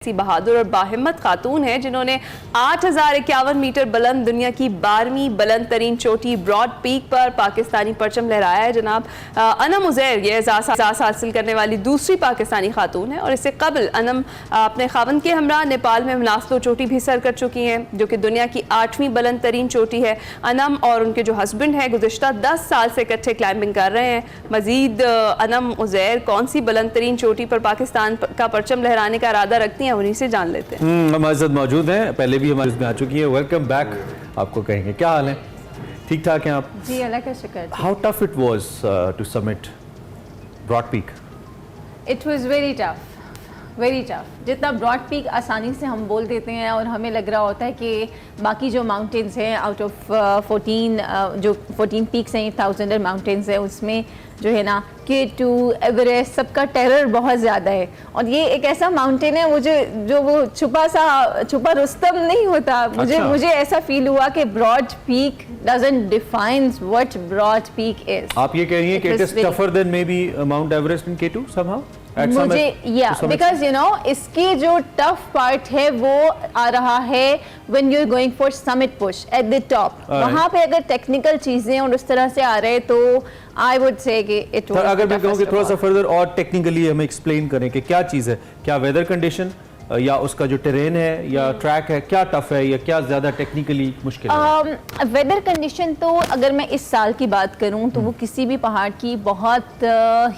ऐसी बहादुर और बाहिम्मत खातून है जिन्होंने 8051 मीटर बुलंद दुनिया की 12वीं बुलंद तरीन चोटी ब्रॉड पीक पर पाकिस्तानी परचम लहराया है। जनाब अनम उज़ैर ये एजाज़ हासिल करने वाली दूसरी पाकिस्तानी खातून है और इससे कबल अनम अपने खावंद के हमरा नेपाल में मनासलो चोटी भी सर कर चुकी हैं जो कि दुनिया की 8वीं बुलंद तरीन चोटी है। अनम और उनके जो हस्बैंड हैं गुज़िश्ता 10 साल से इकट्ठे क्लाइंबिंग कर रहे हैं। मजीद अनम उज़ैर कौन सी बुलंद तरीन चोटी पर पाकिस्तान का परचम लहराने का इरादा रखती हैं, उन्हीं से जान लेते हैं। हमारे साथ मौजूद हैं, पहले भी हमारे इसमें आ चुकी है। वेलकम बैक आपको कहेंगे। क्या हाल है? ठीक ठाक हैं आप? जी अल्लाह का शुक्र। How tough it was to summit Broad Peak? It was very tough, very tough. जितना ब्रॉड पीक आसानी से हम बोल देते हैं और हमें लग रहा होता है कि बाकी जो माउंटेन्स हैं आउट ऑफ 14 पीक्स हैं, 1000 माउंटेन्स हैं, उसमें जो है ना K2 एवरेस्ट सबका टेरर बहुत ज़्यादा है। और ये एक ऐसा माउंटेन है जो वो छुपा रुस्तम नहीं होता। मुझे ऐसा फील हुआ कि Broad Peak doesn't defines what Broad Peak is. आप ये कह रही हैं कि it is tougher than may be Mount Everest in K2 somehow? मुझे बिकॉज यू नो इसकी जो टफ पार्ट है वो आ रहा है when you are going for summit push at the top. वहाँ पे अगर टेक्निकल चीजें और उस तरह से आ रहे तो आई वुड से कि इट वाज। अगर मैं कहूँ कि थोड़ा सा फर्दर और टेक्निकली हमें एक्सप्लेन करें कि क्या चीज़ है, क्या वेदर कंडीशन या उसका जो टेरेन है या ट्रैक है, क्या टफ है या क्या ज़्यादा टेक्निकली मुश्किल है? वेदर कंडीशन तो अगर मैं इस साल की बात करूं तो वो किसी भी पहाड़ की बहुत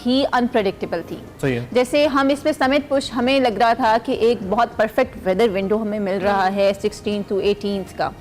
ही अनप्रेडिक्टेबल थी। सही है। जैसे हम इस पे समिट पुश हमें लग रहा था कि एक बहुत परफेक्ट वेदर विंडो हमें मिल रहा है 16 to 18 का।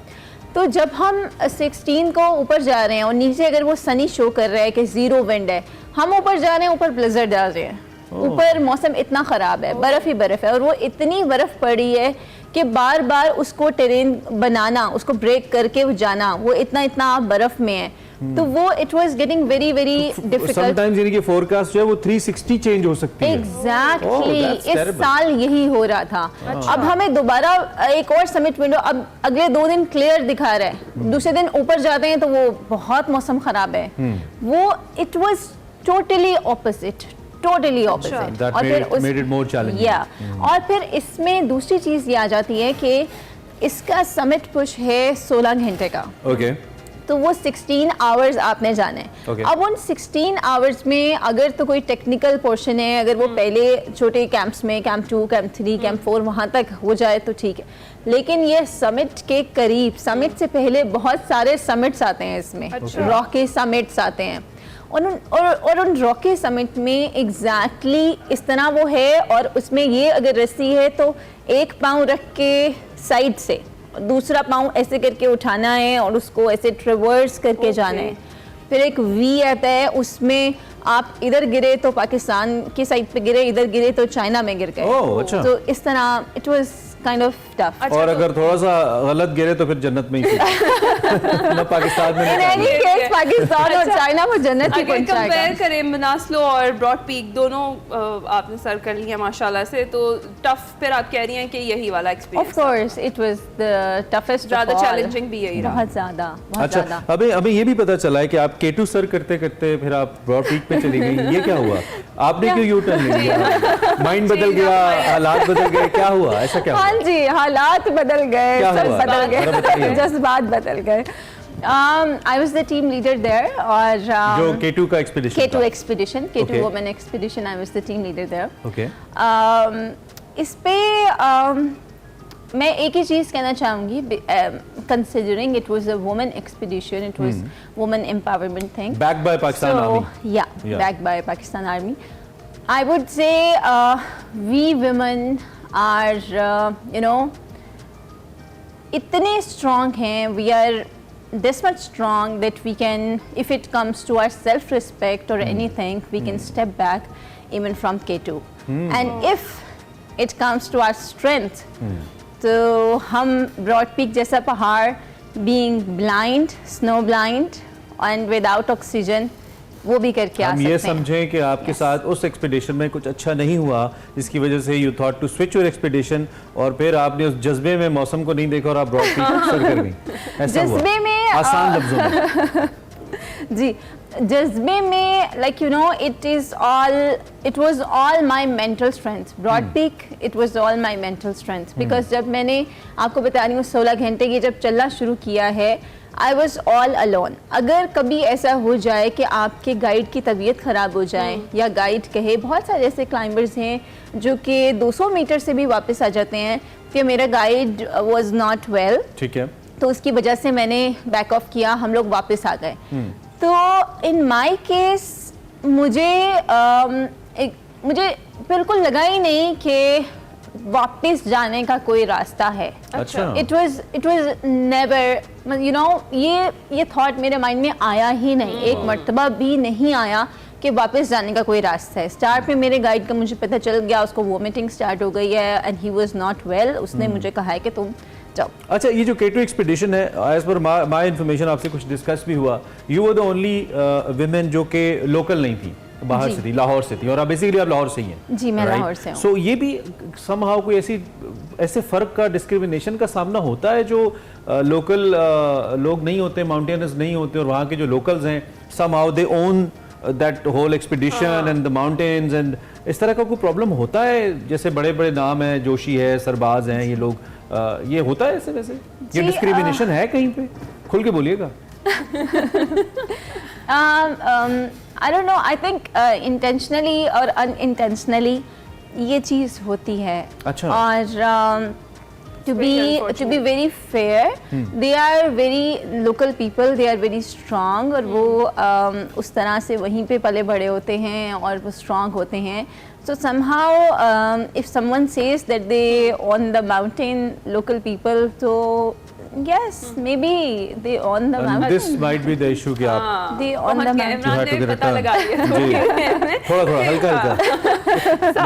तो जब हम 16 को ऊपर जा रहे हैं और नीचे अगर वो सनी शो कर रहा है कि 0 विंड है, हम ऊपर जा रहे हैं, ऊपर ब्लिज़र्ड आ रहे हैं, ऊपर मौसम इतना ख़राब है, बर्फ़ ही बर्फ़ है और वो इतनी बर्फ़ पड़ी है कि बार बार उसको टेरेन बनाना, उसको ब्रेक करके वो जाना, वो इतना बर्फ़ में है। तो वो it was getting very very difficult. Sometimes यानी कि फोरकास्ट जो है वो 360 चेंज हो सकती है। एग्जैक्टली इस साल यही हो रहा था। अब हमें दोबारा एक और समिट विंडो, अब अगले 2 दिन क्लियर दिखा रहा है, दूसरे दिन ऊपर जाते हैं तो वो बहुत मौसम खराब है। वो इट वाज टोटली ऑपोजिट। और फिर इसमें दूसरी चीज ये आ जाती है कि इसका समिट पुश है 16 घंटे का। तो वो 16 आवर्स आपने जाने। अब उन 16 आवर्स में अगर तो कोई टेक्निकल पोर्शन है, अगर वो पहले छोटे कैंप्स में कैंप 2 कैंप 3 कैंप 4 वहाँ तक हो जाए तो ठीक है, लेकिन ये समिट के करीब, समिट से पहले बहुत सारे समिट्स आते हैं इसमें। रॉकी समिट्स आते हैं और उन रॉकी समिट में एग्जैक्टली इस तरह वो है। और उसमें ये अगर रस्सी है तो एक पाँव रख के साइड से दूसरा पाँव ऐसे करके उठाना है और उसको ऐसे ट्रेवर्स करके जाना है। फिर एक वी आता है, उसमें आप इधर गिरे तो पाकिस्तान की साइड पे गिरे, इधर गिरे तो चाइना में गिर गए। तो इस तरह it was kind of tough. और अगर थोड़ा सा गलत गिरे तो फिर जन्नत में ही ना पाकिस्तान में इन एनी केस पाकिस्तान और चाइना वो जन्नत ही पहुंच जाएगा। कंपेयर करें मनासलो और ब्रॉड पीक, दोनों आपने सर कर लिया माशाल्लाह से, तो टफ फिर आप कह रही हैं कि यही वाला experience? Of course it was the toughest, ज्यादा चैलेंजिंग भी यही रहा। बहुत ज्यादा। अच्छा, हमें ये भी पता चला है कि आप K2 सर करते करते फिर आप ब्रॉड पीक पे चली गई। ये क्या हुआ? आपने क्यों यू टर्न ले लिया? माइंड बदल गया, हालात बदल गए, क्या हुआ? ऐसा क्या हुआ? हाँ जी, हालात बदल गए, सब बदल गए, जज्बात बदल गए। I was the team leader there और जो K2 का expedition, K2 expedition, K2 women expedition, I was the team leader there। Okay. इस पे मैं एक ही चीज़ कहना चाहूँगी, considering it was a women expedition, it was women empowerment thing, backed by Pakistan Army. Yeah, backed by Pakistan Army. I would say we women are you know इतने strong हैं, we are this much strong that we can, if it comes to our self respect or anything, we can step back even from K2 and if it comes to our strength, तो हम broad peak जैसा पहाड़, being blind, snow blind and without oxygen, वो भी करके आ सकते हैं। ये समझें कि आपके साथ उस एक्सपीडिशन में कुछ अच्छा नहीं हुआ जिसकी वजह से you thought to switch your expedition और फिर आपने उस जज्बे में मौसम को नहीं देखा और आप ब्रॉड पीक सर कर गई। ऐसा हुआ? जज्बे में आसान लफ्जों में जी जज्बे में like you know it was all my mental strength. Broad Peak it was all my mental strength because जब मैंने आपको बता रही हूँ 16 घंटे की जब चलना शुरू किया है आई वॉज ऑल अलोन। अगर कभी ऐसा हो जाए कि आपके गाइड की तबीयत ख़राब हो जाए या गाइड कहे, बहुत सारे ऐसे क्लाइंबर्स हैं जो कि 200 मीटर से भी वापस आ जाते हैं कि मेरा गाइड वाज नॉट वेल, ठीक है, तो उसकी वजह से मैंने बैक ऑफ किया, हम लोग वापस आ गए। तो इन माय केस मुझे बिल्कुल लगा ही नहीं कि वापस जाने का कोई रास्ता है। अच्छा। It was never, you know, ये थॉट मेरे माइंड में आया ही नहीं, एक मर्तबा भी नहीं आया कि वापस जाने का कोई रास्ता है। स्टार्ट पे मेरे गाइड का मुझे पता चल गया, उसको वोमिटिंग स्टार्ट हो गई है and he was not well. उसने मुझे कहा है कि तुम जाओ। अच्छा, ये जो K2 एक्सपीडिशन है, एज पर माय इन्फॉर्मेशन, आपसे कुछ डिस्कस भी हुआ, you were the only women जो कि लोकल नहीं थी, बाहर से थी, लाहौर से थी, और आप बेसिकली आप लाहौर से ही हैं। जी, मैं लाहौर से हूँ। सो ये भी समहाउ कोई ऐसे फर्क का, डिस्क्रिमिनेशन का सामना होता है जो लोकल लोग नहीं होते, माउंटेनर्स नहीं होते, और वहाँ के जो लोकल्स हैं somehow they own that whole expedition and the mountains, एंड इस तरह का कोई प्रॉब्लम होता है? जैसे बड़े बड़े नाम हैं, जोशी है, सरबाज हैं, ये लोग, ये होता है ऐसे वैसे? ये डिस्क्रिमिनेशन है कहीं पे? खुल के बोलिएगा। I don't know, I think intentionally और अनइंटेंशनली ये चीज़ होती है। अच्छा। और to be very fair, they are very local people, they are very strong, और वो उस तरह से वहीं पे पले बड़े होते हैं और वो strong होते हैं। So somehow if someone says that they on the mountain local people, so yes, maybe they on the mountain. This might be the issue कि आप they on the mountain. You have to get it पता done. लगा लिया जी, थोड़ा हल्का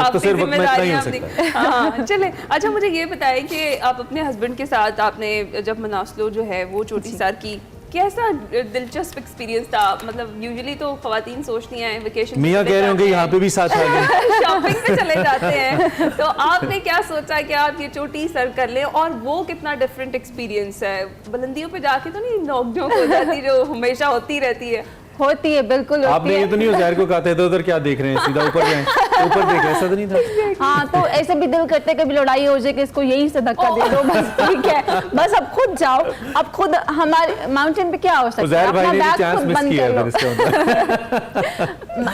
तो सिर्फ वक्त में इतना ही हो सकता है। हाँ, चले। अच्छा, मुझे ये बताएं कि आप अपने हस्बैंड के साथ आपने जब मनासलो जो है वो चोटी सर की, कैसा दिलचस्प एक्सपीरियंस था? मतलब यूजुअली तो खवातीन सोचती हैं वेकेशन, मियाँ कह रहे होंगे यहाँ पे भी साथ आ गए, शॉपिंग पे चले जाते हैं, तो आपने क्या सोचा कि आप ये चोटी सर कर लें? और वो कितना डिफरेंट एक्सपीरियंस है? बुलंदियों पे जाके तो नहीं नोक-झोंक हो जाती जो हमेशा होती रहती है? होती है, बिल्कुल होती आपने है। ये तो नहीं उज़ैर को कहा था इधर क्या देख रहे हैं, सीधा ऊपर जाएं, ऊपर देख, ऐसा तो नहीं था? हाँ, तो ऐसे भी दिल करते कभी लड़ाई हो जाए कि इसको यही से धक्का दे दो, बस ठीक है, बस अब खुद जाओ, अब खुद हमारे माउंटेन पे क्या हो सकता है, उज़ैर भाई ने चांस मिस किया है लो,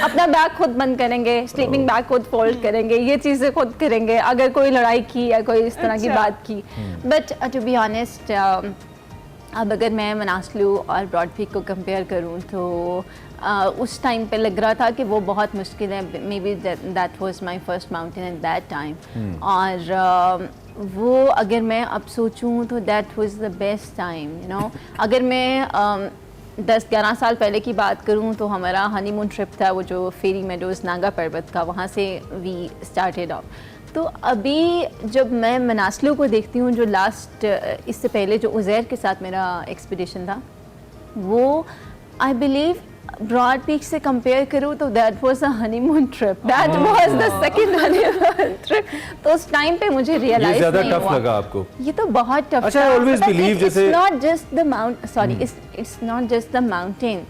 अपना बैग खुद बंद करेंगे, स्लीपिंग बैग खुद फोल्ड करेंगे, ये चीजें खुद करेंगे अगर कोई लड़ाई की या कोई इस तरह की बात की। बट टू बी ऑनेस्ट, अब अगर मैं मनासलू और ब्रॉड पीक को कंपेयर करूं तो उस टाइम पे लग रहा था कि वो बहुत मुश्किल है, may be that was my first mountain at that time, और वो अगर मैं अब सोचूं तो that was the best time, you know. अगर मैं 10-11 साल पहले की बात करूं तो हमारा हनीमून ट्रिप था वो जो फेरी मेडोज नागा पर्वत का, वहाँ से वी स्टार्टेड ऑफ। तो अभी जब मैं मनासलू को देखती हूँ, जो लास्ट इससे पहले जो उज़ैर के साथ मेरा एक्सपीडिशन था, वो आई बिलीव ब्रॉड पीक से कंपेयर करूँ तो that was a honeymoon trip, that was the second honeymoon trip. तो उस टाइम पे मुझे रियलाइज नहीं हुआ। ज्यादा टफ लगा आपको? ये तो बहुत टफ। अच्छा, आई ऑलवेज बिलीव जैसे it's not just the mount, sorry, it's not just the mountain.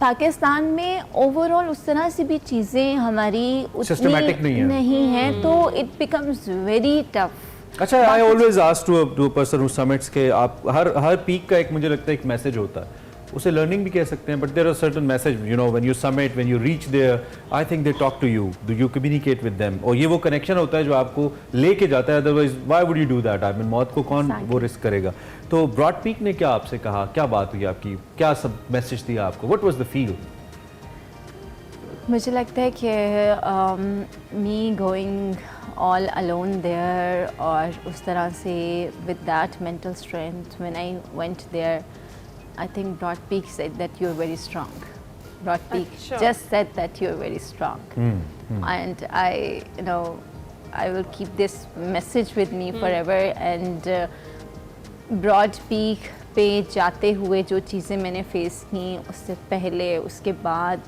Pakistan में ओवरऑल उस तरह से भी चीज़ें हमारी उतनी नहीं है, तो इट बिकम्स वेरी टफ। अच्छा, I always ask to a person who submits के आप हर पीक का एक, मुझे लगता है, एक मैसेज होता है, उसे लर्निंग भी कह सकते हैं, but there are certain message, you know, when you summit, when you reach there, I think they talk to you, do you communicate with them, और ये वो कनेक्शन होता है जो आपको लेके जाता है, otherwise why would you do that? I mean, मौत को कौन वो रिस्क करेगा? तो ब्रॉड पीक ने क्या आपसे कहा, क्या बात हुई आपकी, क्या सब मैसेज दिया आपको, व्हाट वाज द फील? मुझे लगता है कि me going all alone there, और उस तरह से with that mental strength when I went there, I think Broad Peak said that you're very strong. Broad Peak just said that you're very strong. And I, you know, I will keep this message with me forever. And Broad Peak पे जाते हुए जो चीज़ें मैंने face की, उससे पहले उसके बाद,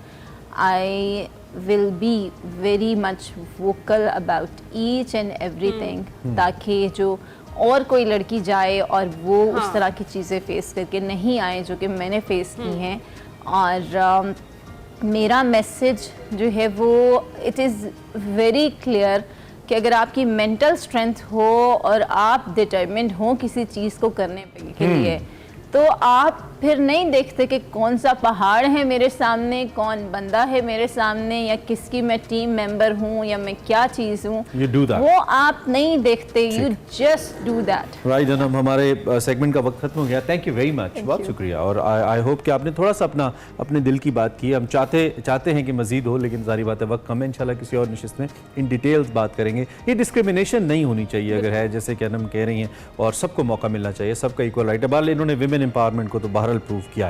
I will be very much vocal about each and everything, ताकि जो और कोई लड़की जाए और वो उस तरह की चीज़ें फेस करके नहीं आए जो कि मैंने फेस की हैं, और मेरा मैसेज जो है वो इट इज़ वेरी क्लियर कि अगर आपकी मेंटल स्ट्रेंथ हो और आप डिटरमिन्ड हो किसी चीज़ को करने के लिए, तो आप फिर नहीं देखते कि कौन सा पहाड़ है मेरे सामने, कौन बंदा है मेरे सामने, या किसकी मैं टीम मेंबर हूँ या मैं क्या चीज़ हूँ, वो आप नहीं देखते, you just do that. Right Anam, हमारे सेगमेंट का वक्त खत्म हो गया। थैंक यू वेरी मच, बहुत शुक्रिया। और आई होप कि आपने थोड़ा सा अपने दिल की बात की। हम चाहते हैं कि मजीद हो, लेकिन सारी बातें वक्त कम है। इंशाल्लाह किसी और नशिस्त में इन डिटेल्स बात करेंगे। ये डिस्क्रिमिनेशन नहीं होनी चाहिए अगर है, जैसे कि अनम कह रही हैं, और सबको मौका मिलना चाहिए, सबका इक्वल राइट है। बहरहाल इन्होंने विमेन एम्पावरमेंट को तो बहरहाल प्रूव किया है।